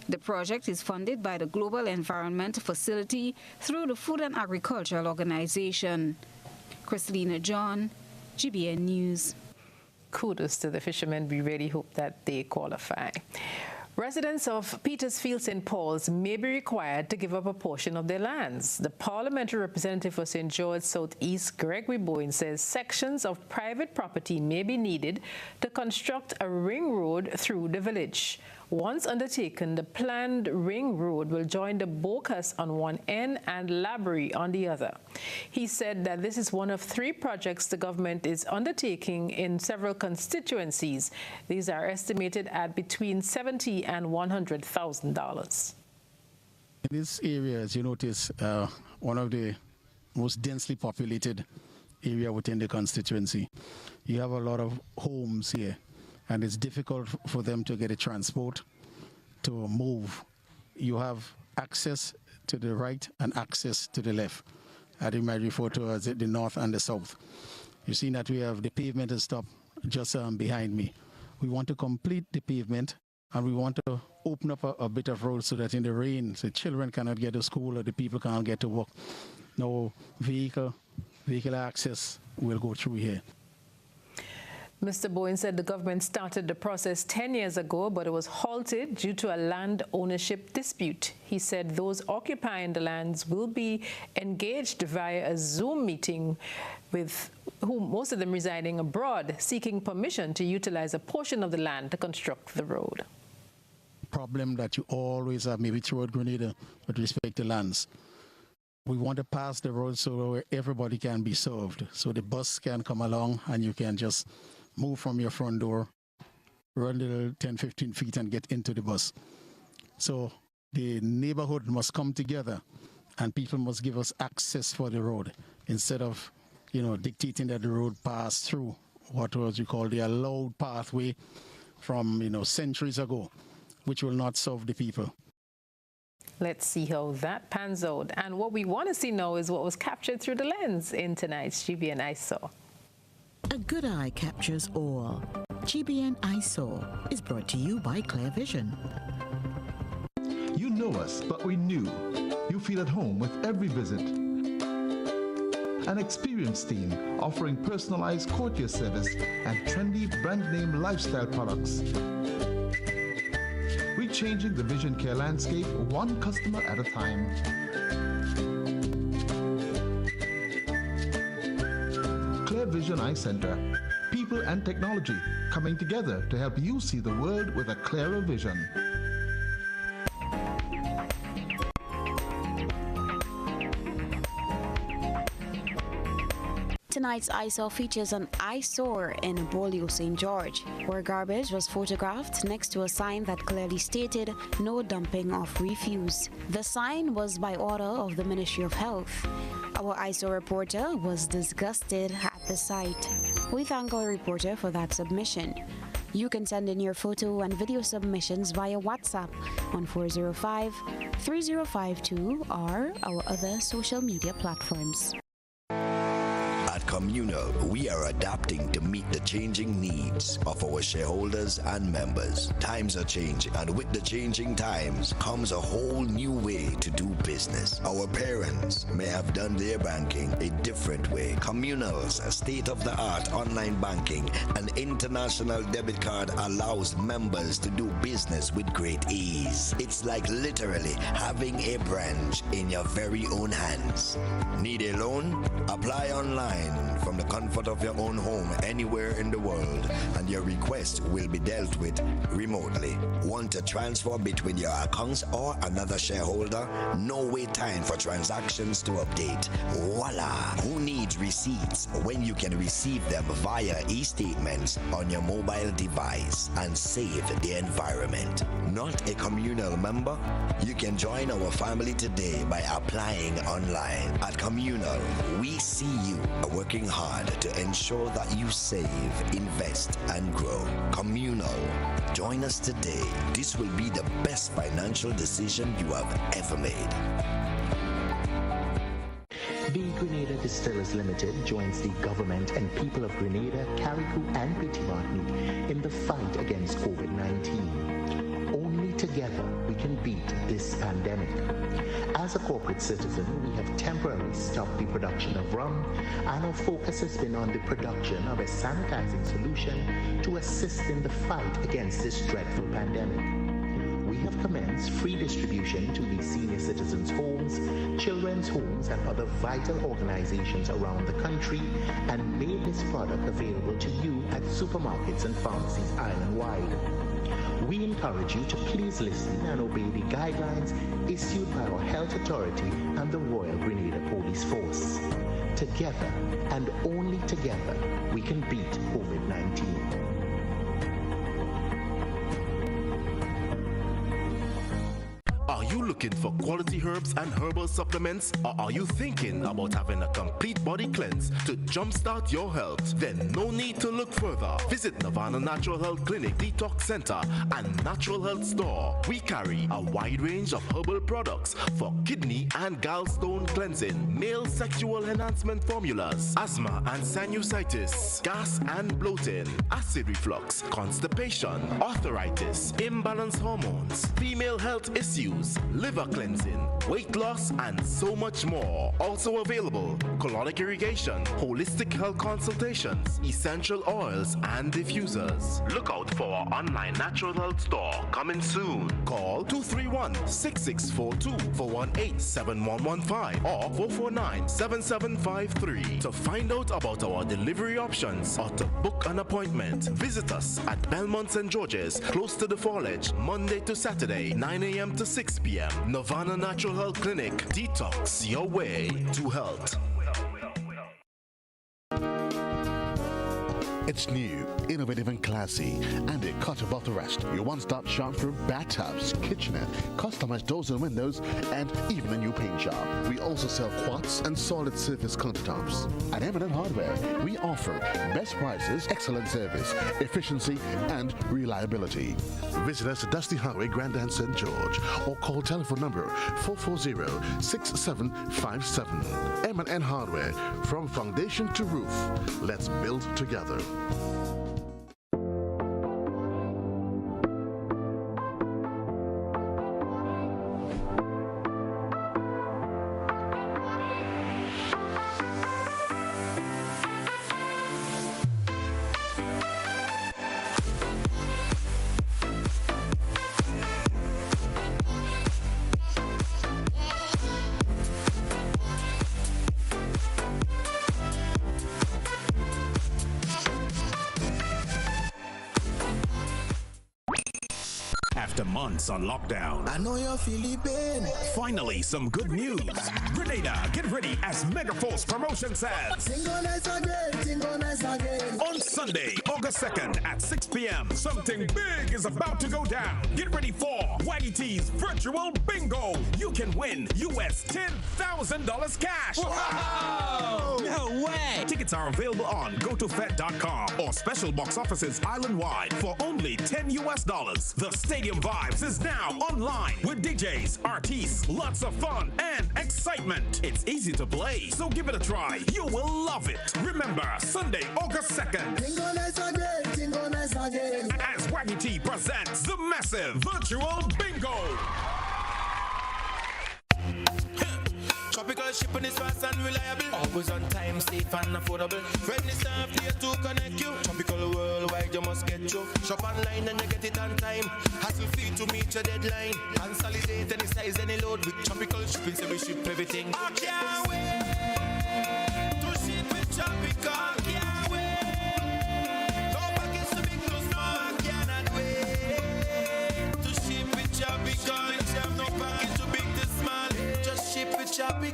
The project is funded by the Global Environment Facility through the Food and Agricultural Organization. Christina John, GBN News. Kudos to the fishermen. We really hope that they qualify. Residents of Petersfield St. Paul's may be required to give up a portion of their lands. The parliamentary representative for St. George Southeast, Gregory Bowen, says sections of private property may be needed to construct a ring road through the village. Once undertaken, the planned ring road will join the Bocas on one end and Labrie on the other. He said that this is one of 3 projects the government is undertaking in several constituencies. These are estimated at between $70,000 and $100,000. In this area, as you notice, one of the most densely populated area within the constituency. You have a lot of homes here, and it's difficult for them to get a transport to move. You have access to the right and access to the left. You might refer to as the north and the south. You see that we have the pavement and stuff just behind me. We want to complete the pavement, and we want to open up a bit of road so that in the rain, the children cannot get to school or the people can't get to work. No vehicle access will go through here. Mr. Bowen said the government started the process 10 years ago, but it was halted due to a land ownership dispute. He said those occupying the lands will be engaged via a Zoom meeting with whom most of them residing abroad, seeking permission to utilize a portion of the land to construct the road. Problem that you always have, maybe throughout Grenada, with respect to lands. We want to pass the road so everybody can be served. So the bus can come along and you can just move from your front door, run the 10, 15 feet and get into the bus. So the neighborhood must come together and people must give us access for the road instead of, dictating that the road pass through what was you call the allowed pathway from, centuries ago, which will not serve the people. Let's see how that pans out. And what we want to see now is what was captured through the lens in tonight's GBN I Saw. A good eye captures all. GBN I Saw is brought to you by Clear Vision. You know us, but we knew. You feel at home with every visit. An experienced team offering personalized courtier service and trendy brand name lifestyle products. We're changing the vision care landscape one customer at a time. Clear Vision Eye Center. People and technology coming together to help you see the world with a clearer vision. Tonight's eyesore features an eyesore in Bolio, St. George, where garbage was photographed next to a sign that clearly stated no dumping of refuse. The sign was by order of the Ministry of Health. Our eyesore reporter was disgusted at the sight. We thank our reporter for that submission. You can send in your photo and video submissions via WhatsApp on 405-3052 or our other social media platforms. At Communal, we are adapting to meet the changing needs of our shareholders and members. Times are changing, and with the changing times comes a whole new way to do business. Our parents may have done their banking a different way. Communal's state-of-the-art online banking and international debit card allows members to do business with great ease. It's like literally having a branch in your very own hands. Need a loan? Apply online from the comfort of your own home anywhere in the world, and your request will be dealt with remotely. Want to transfer between your accounts or another shareholder? No wait time for transactions to update. Voila! Who needs receipts when you can receive them via e-statements on your mobile device and save the environment? Not a Communal member? You can join our family today by applying online. At Communal, we see you working hard to ensure that you save, invest, and grow. Communal. Join us today. This will be the best financial decision you have ever made. The Grenada Distillers Limited joins the government and people of Grenada, Carriacou, and Petit Martinique in the fight against COVID-19. Only together we can beat this pandemic. As a corporate citizen, we have temporarily stopped the production of rum, and our focus has been on the production of a sanitizing solution to assist in the fight against this dreadful pandemic. We have commenced free distribution to the senior citizens' homes, children's homes, and other vital organizations around the country, and made this product available to you at supermarkets and pharmacies island-wide. We encourage you to please listen and obey the guidelines issued by our health authority and the Royal Grenada Police Force. Together, and only together, we can beat COVID-19. Are you you looking for quality herbs and herbal supplements, or are you thinking about having a complete body cleanse to jumpstart your health? Then no need to look further. Visit Nirvana Natural Health Clinic, Detox Center, and Natural Health Store. We carry a wide range of herbal products for kidney and gallstone cleansing, male sexual enhancement formulas, asthma and sinusitis, gas and bloating, acid reflux, constipation, arthritis, imbalanced hormones, female health issues, liver cleansing, weight loss, and so much more. Also available, colonic irrigation, holistic health consultations, essential oils, and diffusers. Look out for our online natural health store coming soon. Call 231-6642 418-7115 or 449-7753 to find out about our delivery options or to book an appointment. Visit us at Belmont St. George's, close to the Fallage, Monday to Saturday, 9 a.m. to 6 p.m. Nirvana Natural Health Clinic. Detox your way to health. It's new, innovative and classy, and a cut above the rest. Your one-stop shop for bathtubs, kitchenette, customized doors and windows, and even a new paint job. We also sell quartz and solid surface countertops. At M&N Hardware, we offer best prices, excellent service, efficiency, and reliability. Visit us at Dusty Highway, Grandin, St. George, or call telephone number 440-6757. M&N Hardware, from foundation to roof. Let's build together. After months on lockdown, I know you're feeling pain. Finally, some good news. Grenada, get ready as Megaforce Promotion says. Synchronize again. On Sunday, August 2nd at 6 p.m., something big is about to go down. Get ready for Waggy T's Virtual Bingo. You can win US $10,000 cash. Wow! No way! Tickets are available on gotofed.com or special box offices island-wide for only $10 US. The Stadium Vibes is now online with DJs, artists, lots of fun and excitement. It's easy to play, so give it a try. You will love it. Remember, Sunday, August 2nd. Synchronize again. As Waggy T presents the massive Virtual Bingo. Tropical shipping is fast and reliable. Always on time, safe and affordable. Friendly staff here to connect you. Tropical worldwide, you must get you. Shop online and you get it on time. Hassle free to meet your deadline. Consolidate any size, any load with tropical shipping, so we ship everything. I can't wait to ship with tropical. Can't wait. No package to big, no small. I cannot wait to ship with tropical. No package too big, too small. Just ship with tropical.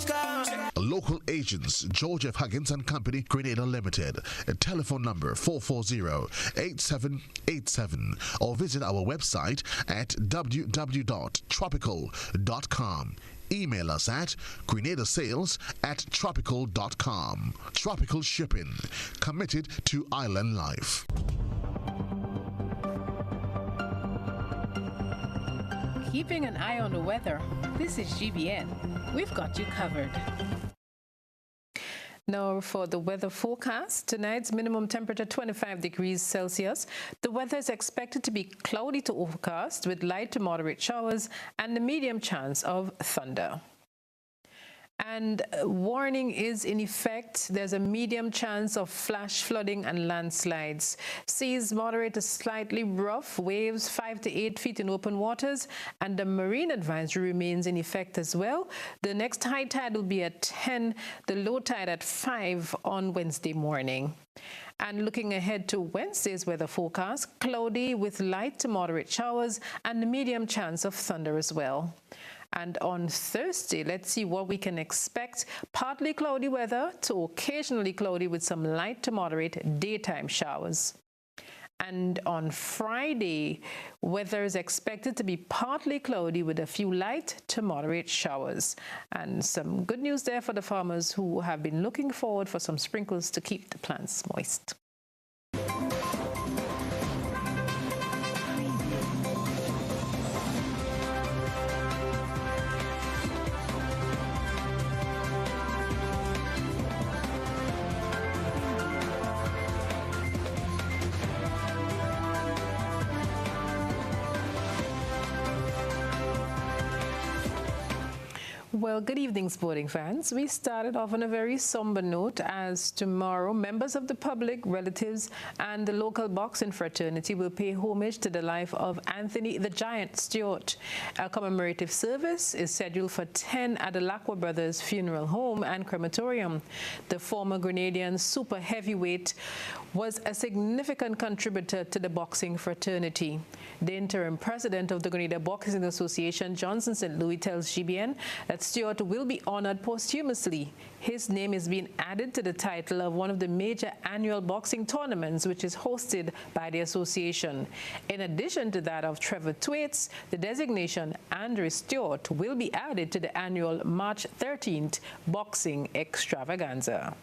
Local agents, George F. Huggins and Company, Grenada Limited. Telephone number 440-8787 or visit our website at www.tropical.com. Email us at grenadasales@tropical.com. Tropical Shipping, committed to island life. Keeping an eye on the weather. This is GBN. We've got you covered. Now for the weather forecast. Tonight's minimum temperature 25 degrees Celsius. The weather is expected to be cloudy to overcast with light to moderate showers and a medium chance of thunder. And warning is in effect. There's a medium chance of flash flooding and landslides. Seas moderate to slightly rough, waves 5 to 8 feet in open waters, and the marine advisory remains in effect as well. The next high tide will be at 10, the low tide at 5 on Wednesday morning. And looking ahead to Wednesday's weather forecast, cloudy with light to moderate showers and a medium chance of thunder as well. And on Thursday, let's see what we can expect. Partly cloudy weather to occasionally cloudy with some light to moderate daytime showers. And on Friday, weather is expected to be partly cloudy with a few light to moderate showers. And some good news there for the farmers who have been looking forward for some sprinkles to keep the plants moist. Well, good evening, sporting fans. We started off on a very somber note as tomorrow members of the public, relatives, and the local boxing fraternity will pay homage to the life of Anthony the Giant Stewart. A commemorative service is scheduled for 10 at the Lacwa Brothers Funeral Home and Crematorium. The former Grenadian super heavyweight was a significant contributor to the boxing fraternity. The interim president of the Grenada Boxing Association, Johnson St. Louis, tells GBN that Stewart will be honored posthumously. His name is being added to the title of one of the major annual boxing tournaments, which is hosted by the association. In addition to that of Trevor Thwaites, the designation Andrew Stewart will be added to the annual March 13th boxing extravaganza.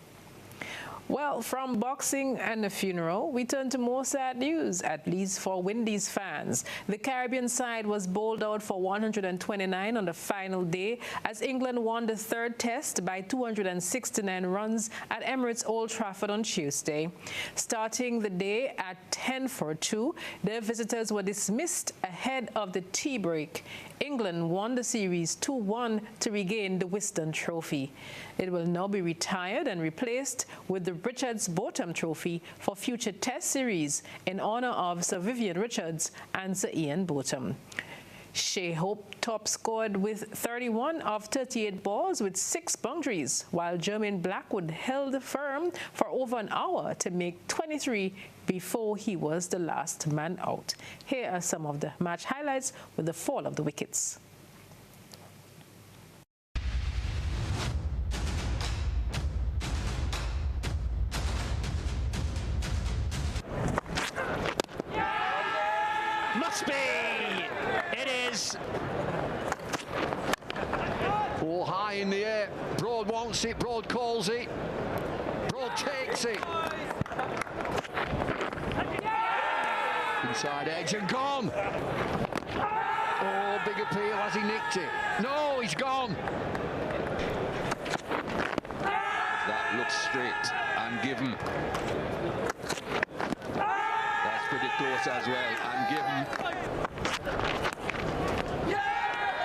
Well, from boxing and a funeral, we turn to more sad news, at least for Windies fans. The Caribbean side was bowled out for 129 on the final day as England won the third test by 269 runs at Emirates Old Trafford on Tuesday. Starting the day at 10 for 2, their visitors were dismissed ahead of the tea break. England won the series 2-1 to regain the Wisden Trophy. It will now be retired and replaced with the Richards Botham Trophy for future Test series in honor of Sir Vivian Richards and Sir Ian Botham. Shea Hope top scored with 31 of 38 balls with 6 boundaries, while Jermaine Blackwood held firm for over an hour to make 23 before he was the last man out. Here are some of the match highlights with the fall of the wickets. Must be! It is! Ball high in the air. Broad wants it, Broad calls it. Broad takes it. Inside edge and gone. Oh, big appeal, has he nicked it? No, he's gone. That looks straight and given. That's pretty close as well and given.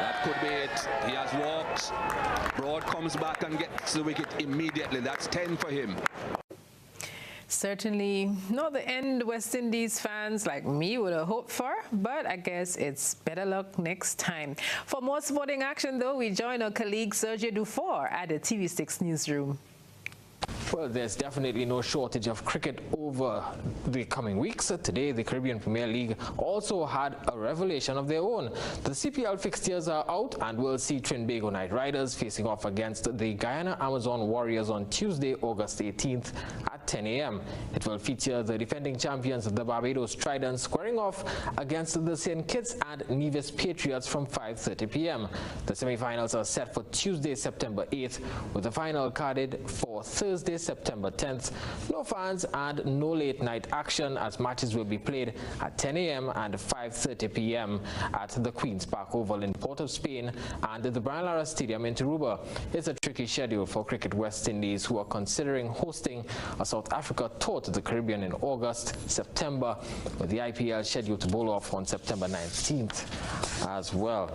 That could be it. He has walked. Broad comes back and gets the wicket immediately. That's 10 for him. Certainly not the end West Indies fans like me would have hoped for, but I guess it's better luck next time. For more sporting action, though, we join our colleague Sergio Dufour at the TV6 newsroom. Well, there's definitely no shortage of cricket over the coming weeks. Today, the Caribbean Premier League also had a revelation of their own. The CPL fixtures are out and we'll see Trinbago Knight Riders facing off against the Guyana Amazon Warriors on Tuesday, August 18th at 10 a.m. It will feature the defending champions, the Barbados Tridents, squaring off against the St. Kitts and Nevis Patriots from 5:30 p.m. The semi-finals are set for Tuesday, September 8th, with the final carded for Thursday, September 10th. No fans and no late night action as matches will be played at 10 a.m. and 5:30 p.m. at the Queen's Park Oval in Port of Spain and the Brian Lara Stadium in Tarouba. It's a tricky schedule for Cricket West Indies, who are considering hosting a South Africa tour to the Caribbean in August, September, with the IPL scheduled to bowl off on September 19th as well.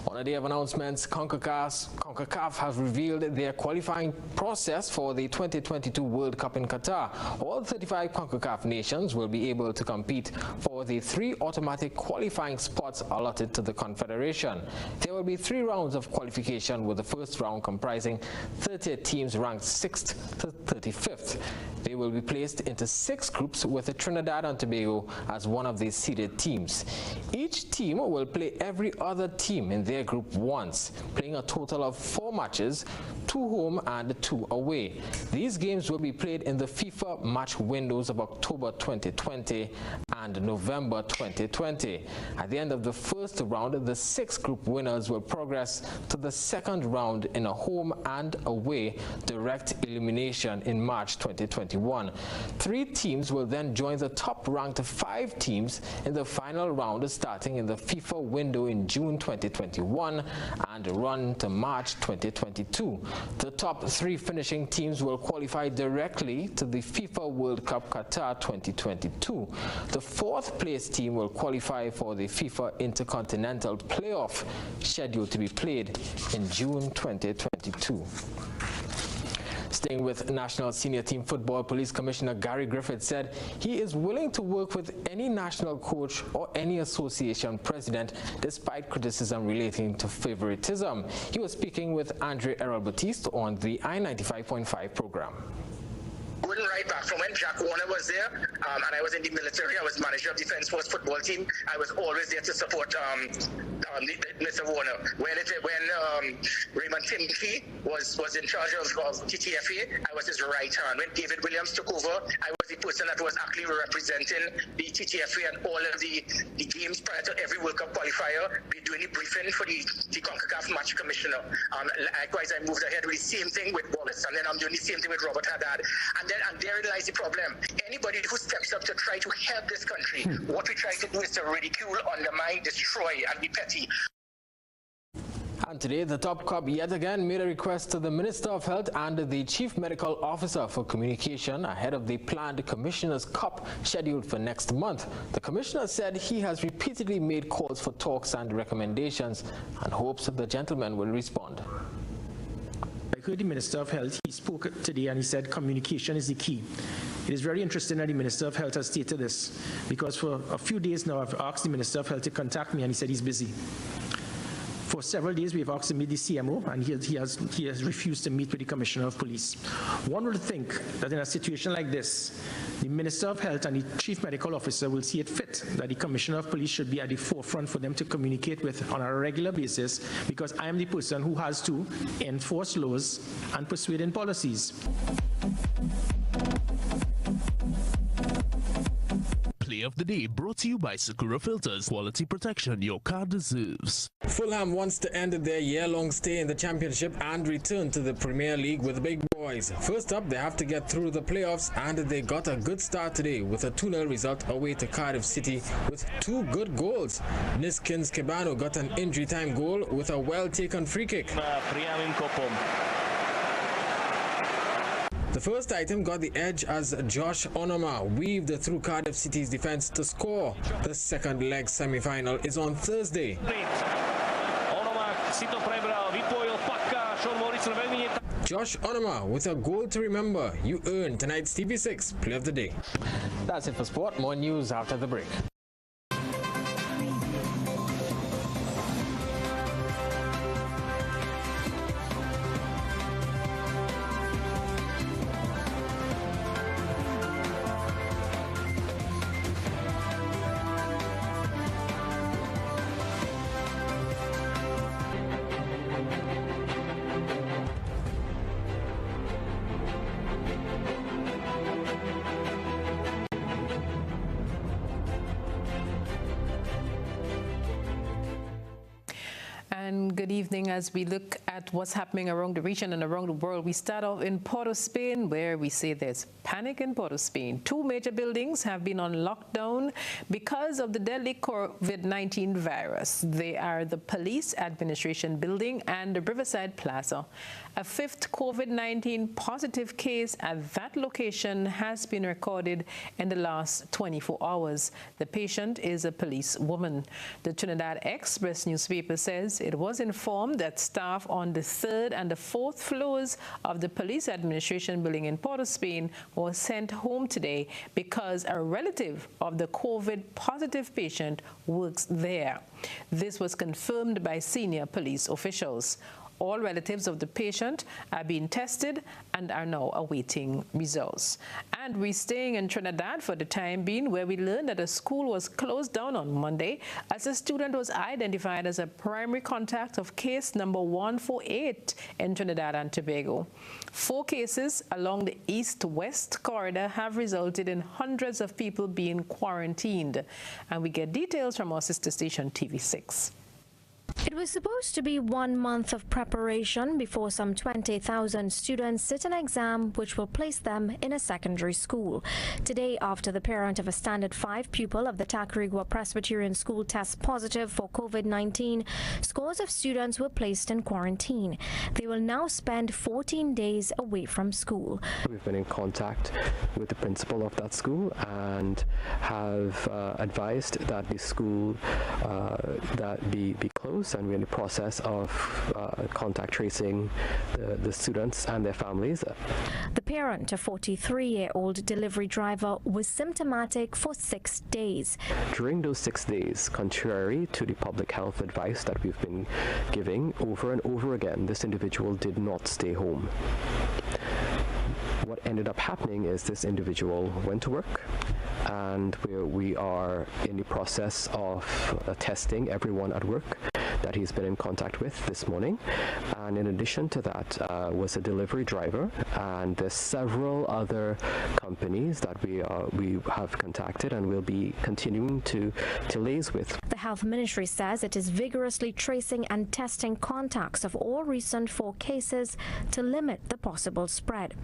On a day of announcements, CONCACAF has revealed their qualifying process for the 2022 World Cup in Qatar. All 35 CONCACAF nations will be able to compete for the 3 automatic qualifying spots allotted to the Confederation. There will be 3 rounds of qualification, with the first round comprising 30 teams ranked 6th to 35th. They will will be placed into 6 groups with Trinidad and Tobago as one of the seeded teams. Each team will play every other team in their group once, playing a total of 4 matches, 2 home and 2 away. These games will be played in the FIFA match windows of October 2020 and November 2020. At the end of the first round, the 6 group winners will progress to the second round in a home and away direct elimination in March 2021. 3 teams will then join the top-ranked 5 teams in the final round starting in the FIFA window in June 2021 and run to March 2022. The top 3 finishing teams will qualify directly to the FIFA World Cup Qatar 2022. The 4th place team will qualify for the FIFA Intercontinental Playoff, scheduled to be played in June 2022. Staying with National Senior Team Football, Police Commissioner Gary Griffith said he is willing to work with any national coach or any association president despite criticism relating to favoritism. He was speaking with Andre Errol Batiste on the I-95.5 program. Going right back from when Jack Warner was there, and I was in the military, I was manager of Defense Force football team. I was always there to support Mr. Warner. When Raymond Timke was in charge of TTFA, I was his right hand. When David Williams took over, I was the person that was actually representing the TTFA and all of the games prior to every World Cup qualifier. We're doing the briefing for the CONCACAF match commissioner. Likewise, I moved ahead with the same thing with Wallace, and then I'm doing the same thing with Robert Haddad. And therein lies the problem. Anybody who steps up to try to help this country, what we try to do is to ridicule, undermine, destroy, and be petty. And today, the Top Cop yet again made a request to the Minister of Health and the Chief Medical Officer for communication ahead of the planned Commissioner's Cup scheduled for next month. The Commissioner said he has repeatedly made calls for talks and recommendations and hopes that the gentleman will respond. I heard the Minister of Health, he spoke today and he said communication is the key. It is very interesting that the Minister of Health has stated this, because for a few days now I've asked the Minister of Health to contact me and he said he's busy. For several days we've asked him to meet the CMO and he has refused to meet with the Commissioner of Police. One would think that in a situation like this, the Minister of Health and the Chief Medical Officer will see it fit that the Commissioner of Police should be at the forefront for them to communicate with on a regular basis, because I am the person who has to enforce laws and persuade in policies. Play of the Day brought to you by Sakura Filters. Quality protection your car deserves. Fulham wants to end their year-long stay in the Championship and return to the Premier League with the big boys. First up, they have to get through the playoffs, and they got a good start today with a 2-0 result away to Cardiff City with 2 good goals. Niskins Kebano got an injury time goal with a well-taken free kick. The first item got the edge as Josh Onoma weaved through Cardiff City's defense to score. The second leg semi-final is on Thursday. Josh Onoma with a goal to remember. You earn tonight's TV6 Play of the Day. That's it for sport. More news after the break. And good evening. As we look at what's happening around the region and around the world, we start off in Port of Spain, where we say there's panic in Port of Spain. 2 major buildings have been on lockdown because of the deadly COVID-19 virus. They are the Police Administration Building and the Riverside Plaza. A 5th COVID-19 positive case at that location has been recorded in the last 24 hours. The patient is a police woman. The Trinidad Express newspaper says it was informed that staff on the 3rd and the 4th floors of the Police Administration Building in Port of Spain was sent home today because a relative of the COVID positive patient works there. This was confirmed by senior police officials. All relatives of the patient are being tested and are now awaiting results. And we're staying in Trinidad for the time being, where we learned that a school was closed down on Monday as a student was identified as a primary contact of case number 148 in Trinidad and Tobago. 4 cases along the east-west corridor have resulted in hundreds of people being quarantined. And we get details from our sister station TV6. It was supposed to be 1 month of preparation before some 20,000 students sit an exam which will place them in a secondary school. Today, after the parent of a Standard 5 pupil of the Tacarigua Presbyterian School tests positive for COVID-19, scores of students were placed in quarantine. They will now spend 14 days away from school. We've been in contact with the principal of that school and have advised that the school that be closed, and we're in the process of contact tracing the students and their families. The parent, a 43-year-old delivery driver, was symptomatic for 6 days. During those 6 days, contrary to the public health advice that we've been giving over and over again, this individual did not stay home. What ended up happening is this individual went to work, and we are in the process of testing everyone at work that he's been in contact with this morning. And in addition to that was a delivery driver, and there's several other companies that we have contacted and will be continuing to liaise with. The Health Ministry says it is vigorously tracing and testing contacts of all recent 4 cases to limit the possible spread.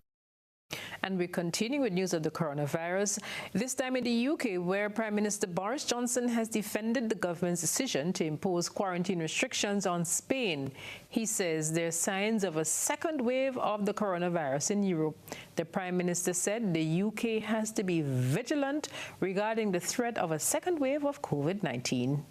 And we continue with news of the coronavirus, this time in the UK, where Prime Minister Boris Johnson has defended the government's decision to impose quarantine restrictions on Spain. He says there are signs of a second wave of the coronavirus in Europe. The Prime Minister said the UK has to be vigilant regarding the threat of a second wave of COVID-19.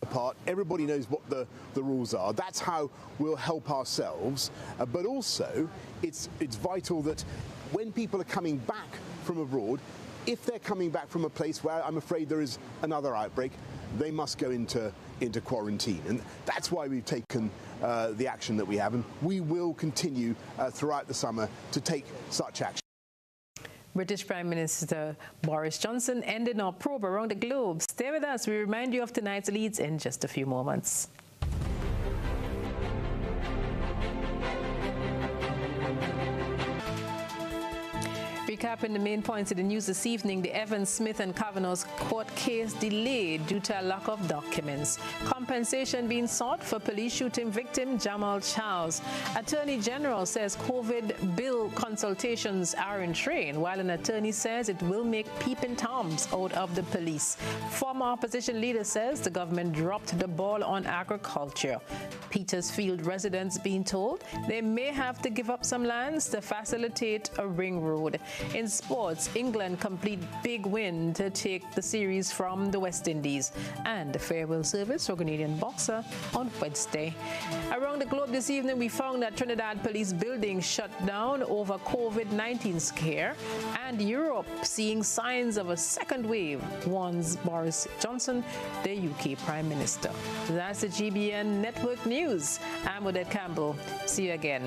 Apart, everybody knows what the rules are. That's how we'll help ourselves. But also, it's vital that when people are coming back from abroad, if they're coming back from a place where I'm afraid there is another outbreak, they must go into quarantine. And that's why we've taken the action that we have, and we will continue throughout the summer to take such action. British Prime Minister Boris Johnson ending our probe around the globe. Stay with us. We remind you of tonight's leads in just a few moments. Recapping the main points of the news this evening, the Evans, Smith and Kavanaugh's court case delayed due to a lack of documents. Compensation being sought for police shooting victim Jamal Charles. Attorney General says COVID bill consultations are in train, while an attorney says it will make peeping toms out of the police. Former opposition leader says the government dropped the ball on agriculture. Petersfield residents being told they may have to give up some lands to facilitate a ring road. In sports, England complete big win to take the series from the West Indies, and a farewell service for Canadian boxer on Wednesday. Around the globe this evening, we found that Trinidad police building shut down over COVID-19 scare, and Europe seeing signs of a second wave, warns Boris Johnson, the UK Prime Minister. That's the GBN Network News. I'm Odette Campbell. See you again.